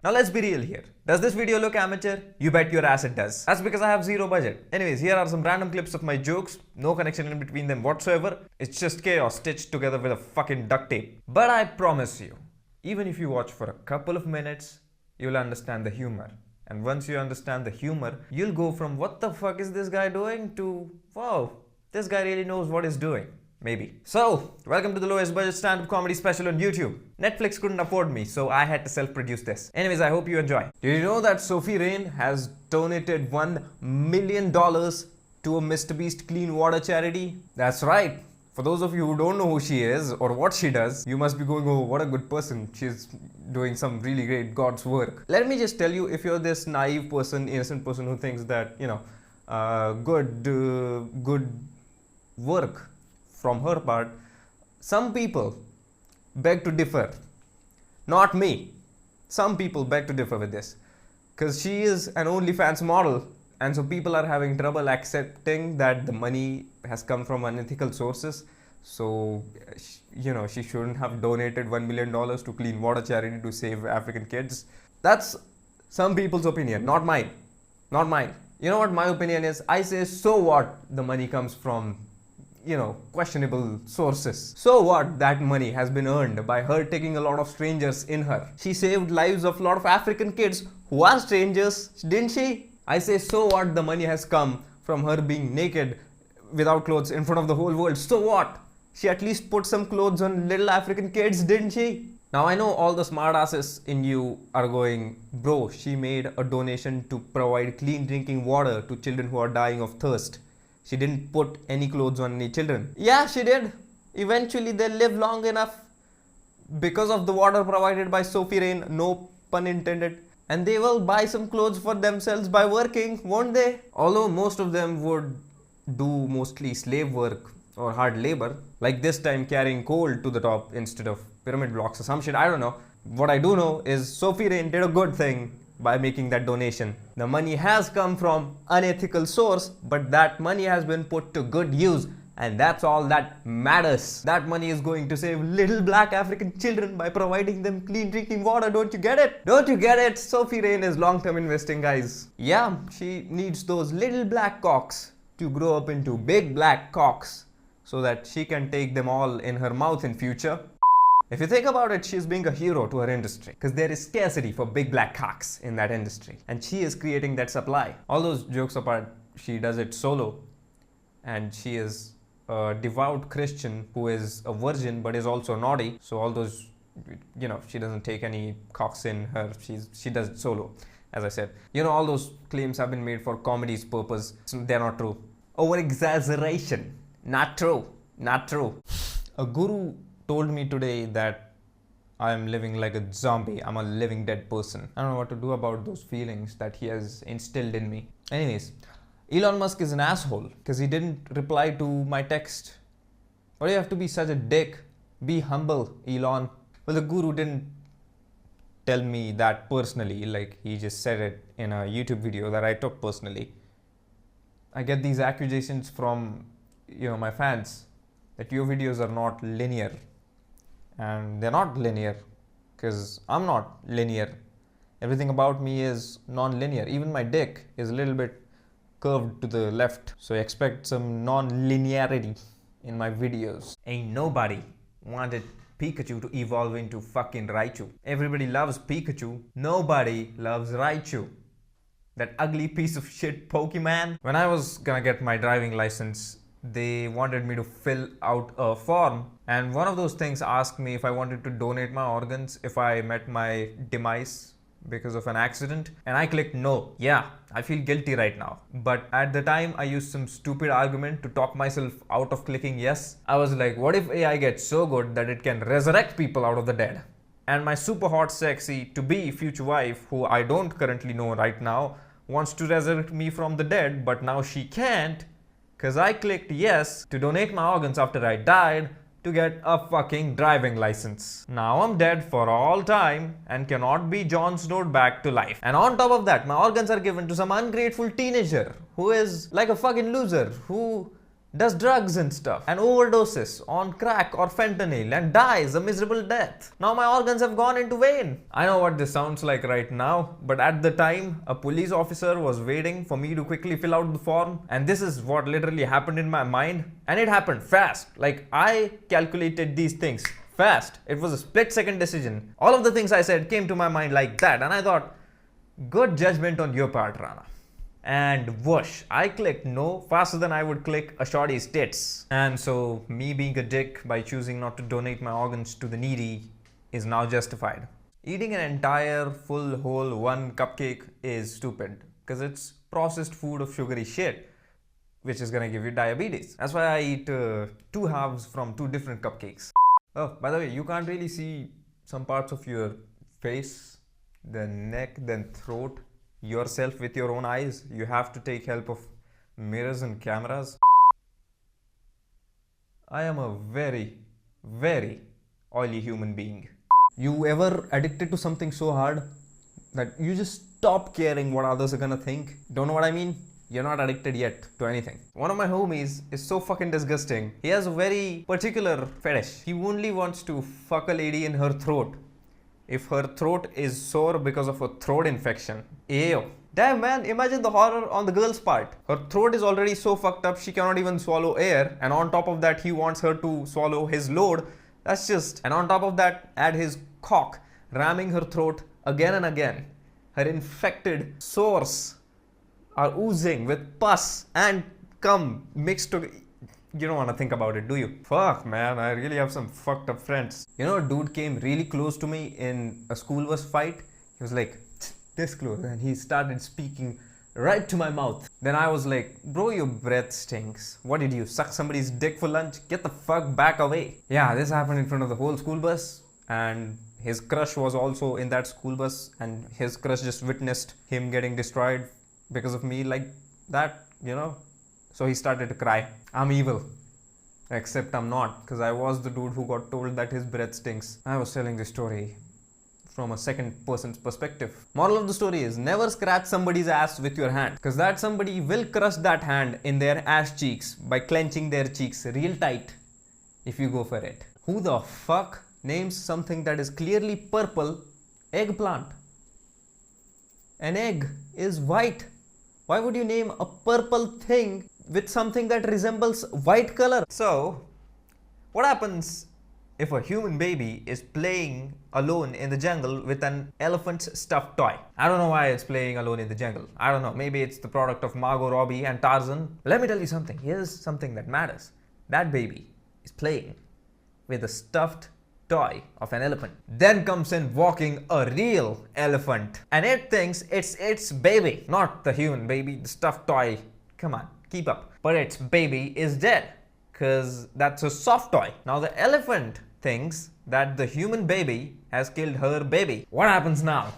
Now let's be real here. Does this video look amateur? You bet your ass it does. That's because I have zero budget. Anyways, here are some random clips of my jokes. No connection in between them whatsoever. It's just chaos stitched together with a fucking duct tape. But I promise you, even if you watch for a couple of minutes, you'll understand the humor. And once you understand the humor, you'll go from what the fuck is this guy doing to wow, this guy really knows what he's doing. Maybe. So, welcome to the lowest budget stand-up comedy special on YouTube. Netflix couldn't afford me, so I had to self-produce this. Anyways, I hope you enjoy. Did you know that Sophie Rain has donated $1 million to a Mr. Beast clean water charity? That's right. For those of you who don't know who she is or what she does, you must be going, oh, what a good person. She's doing some really great God's work. Let me just tell you, if you're this naive person, innocent person who thinks that, good work from her part, some people beg to differ. Not me. Some people beg to differ with this. Because she is an OnlyFans model, and so people are having trouble accepting that the money has come from unethical sources. So, she shouldn't have donated $1 million to clean water charity to save African kids. That's some people's opinion, not mine. Not mine. You know what my opinion is? I say, so what the money comes from questionable sources. So what that money has been earned by her taking a lot of strangers in her. She saved lives of a lot of African kids who are strangers, didn't she? I say, so what the money has come from her being naked without clothes in front of the whole world. So what? She at least put some clothes on little African kids, didn't she? Now I know all the smartasses in you are going, bro, she made a donation to provide clean drinking water to children who are dying of thirst. She didn't put any clothes on any children. Yeah, she did. Eventually they'll live long enough because of the water provided by Sophie Rain, no pun intended. And they will buy some clothes for themselves by working, won't they? Although most of them would do mostly slave work or hard labor, like this time carrying coal to the top instead of pyramid blocks or some shit, I don't know. What I do know is Sophie Rain did a good thing by making that donation. The money has come from unethical source, but that money has been put to good use, and that's all that matters. That money is going to save little black African children by providing them clean drinking water. Don't you get it? Don't you get it? Sophie Rain is long-term investing, guys. Yeah, she needs those little black cocks to grow up into big black cocks so that she can take them all in her mouth in future. If you think about it, she's being a hero to her industry because there is scarcity for big black cocks in that industry, and she is creating that supply. All those jokes apart, she does it solo, and she is a devout Christian who is a virgin but is also naughty. So all those, she doesn't take any cocks in her. She does it solo, as I said. All those claims have been made for comedy's purpose. They're not true. Over exaggeration. Not true. Not true. A guru told me today that I am living like a zombie. I'm a living dead person. I don't know what to do about those feelings that he has instilled in me. Anyways, Elon Musk is an asshole because he didn't reply to my text. Why do you have to be such a dick? Be humble, Elon. Well, the guru didn't tell me that personally, like he just said it in a YouTube video that I took personally. I get these accusations from, my fans that your videos are not linear. And they're not linear because I'm not linear. Everything about me is non-linear. Even my dick is a little bit curved to the left. So expect some non-linearity in my videos. Ain't nobody wanted Pikachu to evolve into fucking Raichu. Everybody loves Pikachu. Nobody loves Raichu. That ugly piece of shit Pokemon. When I was gonna get my driving license, they wanted me to fill out a form, and one of those things asked me if I wanted to donate my organs if I met my demise because of an accident, and I clicked no. Yeah, I feel guilty right now, but at the time I used some stupid argument to talk myself out of clicking yes. I was like, what if AI gets so good that it can resurrect people out of the dead? And my super hot sexy to be future wife, who I don't currently know right now, wants to resurrect me from the dead, but now she can't because I clicked yes to donate my organs after I died to get a fucking driving license. Now I'm dead for all time and cannot be Jon Snowed back to life. And on top of that, my organs are given to some ungrateful teenager who is like a fucking loser, who does drugs and stuff, and overdoses on crack or fentanyl and dies a miserable death. Now my organs have gone into vain. I know what this sounds like right now, but at the time, a police officer was waiting for me to quickly fill out the form, and this is what literally happened in my mind. And it happened fast. Like, I calculated these things fast. It was a split-second decision. All of the things I said came to my mind like that, and I thought, good judgment on your part, Rana. And whoosh, I clicked no faster than I would click a shorty's tits. And so me being a dick by choosing not to donate my organs to the needy is now justified. Eating an entire full whole one cupcake is stupid because it's processed food of sugary shit, which is gonna give you diabetes. That's why I eat 2 halves from 2 different cupcakes. Oh, by the way, you can't really see some parts of your face, the neck, then throat, yourself with your own eyes. You have to take help of mirrors and cameras. I am a very, very oily human being. You ever addicted to something so hard that you just stop caring what others are gonna think? Don't know what I mean? You're not addicted yet to anything. One of my homies is so fucking disgusting. He has a very particular fetish. He only wants to fuck a lady in her throat if her throat is sore because of a throat infection. Ew. Damn man, imagine the horror on the girl's part. Her throat is already so fucked up she cannot even swallow air, and on top of that he wants her to swallow his load. That's just... And on top of that, add his cock ramming her throat again and again. Her infected sores are oozing with pus and cum mixed together. You don't want to think about it, do you? Fuck man, I really have some fucked up friends. You know, a dude came really close to me in a school bus fight. He was like this close and he started speaking right to my mouth. Then I was like, bro, your breath stinks. What did you suck somebody's dick for lunch? Get the fuck back away. Yeah, this happened in front of the whole school bus, and his crush was also in that school bus, and his crush just witnessed him getting destroyed because of me like that, you know. So he started to cry. I'm evil. Except I'm not, because I was the dude who got told that his breath stinks. I was telling this story from a second person's perspective. Moral of the story is, never scratch somebody's ass with your hand, because that somebody will crush that hand in their ass cheeks by clenching their cheeks real tight if you go for it. Who the fuck names something that is clearly purple eggplant? An egg is white. Why would you name a purple thing with something that resembles white color? So, what happens if a human baby is playing alone in the jungle with an elephant's stuffed toy? I don't know why it's playing alone in the jungle. I don't know. Maybe it's the product of Margot Robbie and Tarzan. Let me tell you something. Here's something that matters. That baby is playing with a stuffed toy of an elephant. Then comes in walking a real elephant, and it thinks it's its baby, not the human baby, the stuffed toy. Come on, keep up. But its baby is dead, because that's a soft toy. Now the elephant thinks that the human baby has killed her baby. What happens now?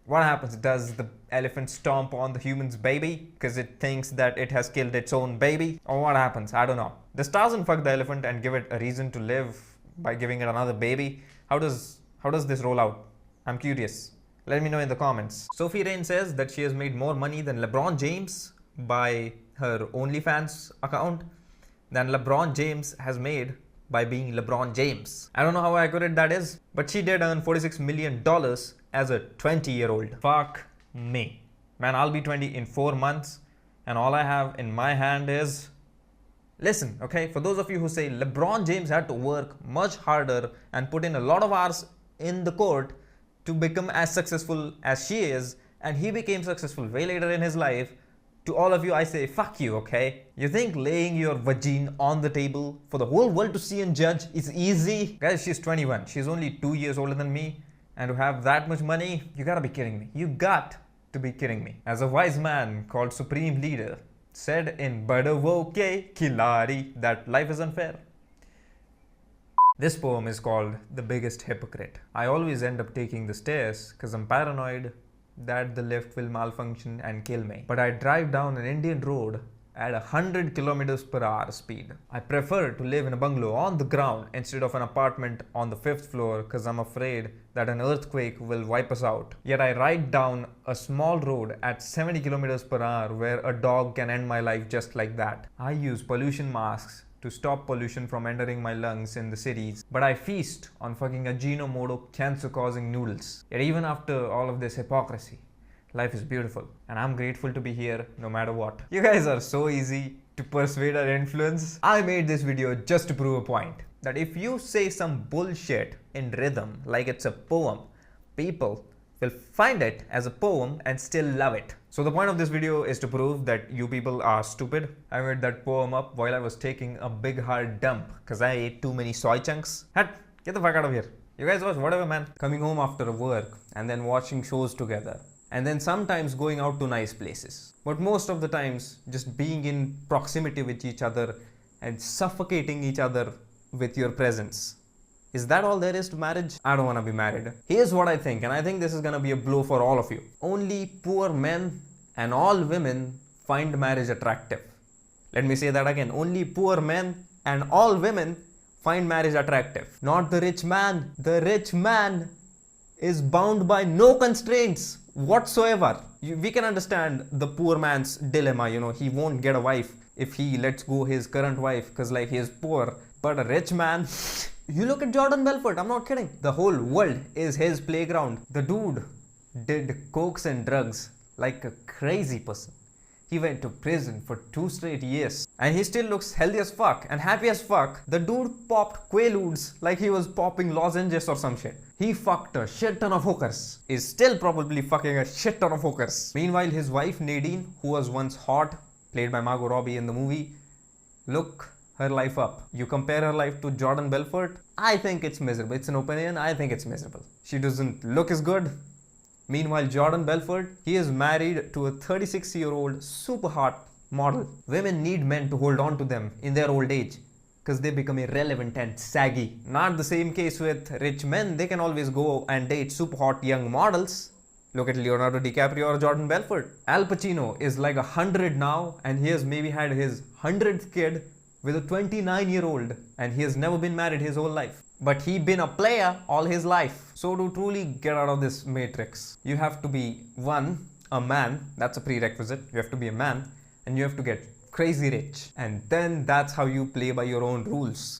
What happens? Does the elephant stomp on the human's baby because it thinks that it has killed its own baby? Or what happens? I don't know. Does Tarzan fuck the elephant and give it a reason to live by giving it another baby? How does this roll out? I'm curious. Let me know in the comments. Sophie Rain says that she has made more money than LeBron James by her OnlyFans account than LeBron James has made by being LeBron James. I don't know how accurate that is, but she did earn $46 million as a 20-year-old. Fuck me. Man, I'll be 20 in 4 months, and all I have in my hand is... Listen, okay, for those of you who say LeBron James had to work much harder and put in a lot of hours in the court to become as successful as she is, and he became successful way later in his life, to all of you I say, fuck you, okay? You think laying your vagine on the table for the whole world to see and judge is easy? Guys, she's 21. She's only 2 years older than me, and to have that much money, you gotta be kidding me. You got to be kidding me. As a wise man called Supreme Leader said in Badavo Ke Khilari that life is unfair. This poem is called The Biggest Hypocrite. I always end up taking the stairs because I'm paranoid that the lift will malfunction and kill me. But I drive down an Indian road at 100 kilometers per hour speed. I prefer to live in a bungalow on the ground instead of an apartment on the 5th floor because I'm afraid that an earthquake will wipe us out. Yet I ride down a small road at 70 kilometers per hour where a dog can end my life just like that. I use pollution masks to stop pollution from entering my lungs in the cities, but I feast on fucking Ajinomoto cancer-causing noodles. Yet even after all of this hypocrisy, life is beautiful, and I'm grateful to be here no matter what. You guys are so easy to persuade or influence. I made this video just to prove a point, that if you say some bullshit in rhythm like it's a poem, people will find it as a poem and still love it. So the point of this video is to prove that you people are stupid. I made that poem up while I was taking a big hard dump because I ate too many soy chunks. Get the fuck out of here. You guys watch whatever, man. Coming home after work and then watching shows together. And then sometimes going out to nice places. But most of the times just being in proximity with each other and suffocating each other with your presence. Is that all there is to marriage? I don't want to be married. Here's what I think, and I think this is gonna be a blow for all of you. Only poor men and all women find marriage attractive. Let me say that again. Only poor men and all women find marriage attractive. Not the rich man. The rich man is bound by no constraints whatsoever. We can understand the poor man's dilemma, he won't get a wife if he lets go his current wife because like he is poor. But a rich man, you look at Jordan Belfort, I'm not kidding. The whole world is his playground. The dude did cokes and drugs like a crazy person. He went to prison for 2 straight years and he still looks healthy as fuck and happy as fuck. The dude popped Quaaludes like he was popping lozenges or some shit. He fucked a shit ton of hookers. Is still probably fucking a shit ton of hookers. Meanwhile, his wife Nadine, who was once hot, played by Margot Robbie in the movie, look her life up. You compare her life to Jordan Belfort, I think it's miserable. It's an opinion, I think it's miserable. She doesn't look as good. Meanwhile, Jordan Belfort, he is married to a 36-year-old super hot model. Women need men to hold on to them in their old age because they become irrelevant and saggy. Not the same case with rich men. They can always go and date super hot young models. Look at Leonardo DiCaprio or Jordan Belfort. Al Pacino is like 100 now and he has maybe had his 100th kid with a 29-year-old and he has never been married his whole life. But he been a player all his life. So to truly get out of this matrix, you have to be a man, that's a prerequisite. You have to be a man and you have to get crazy rich. And then that's how you play by your own rules.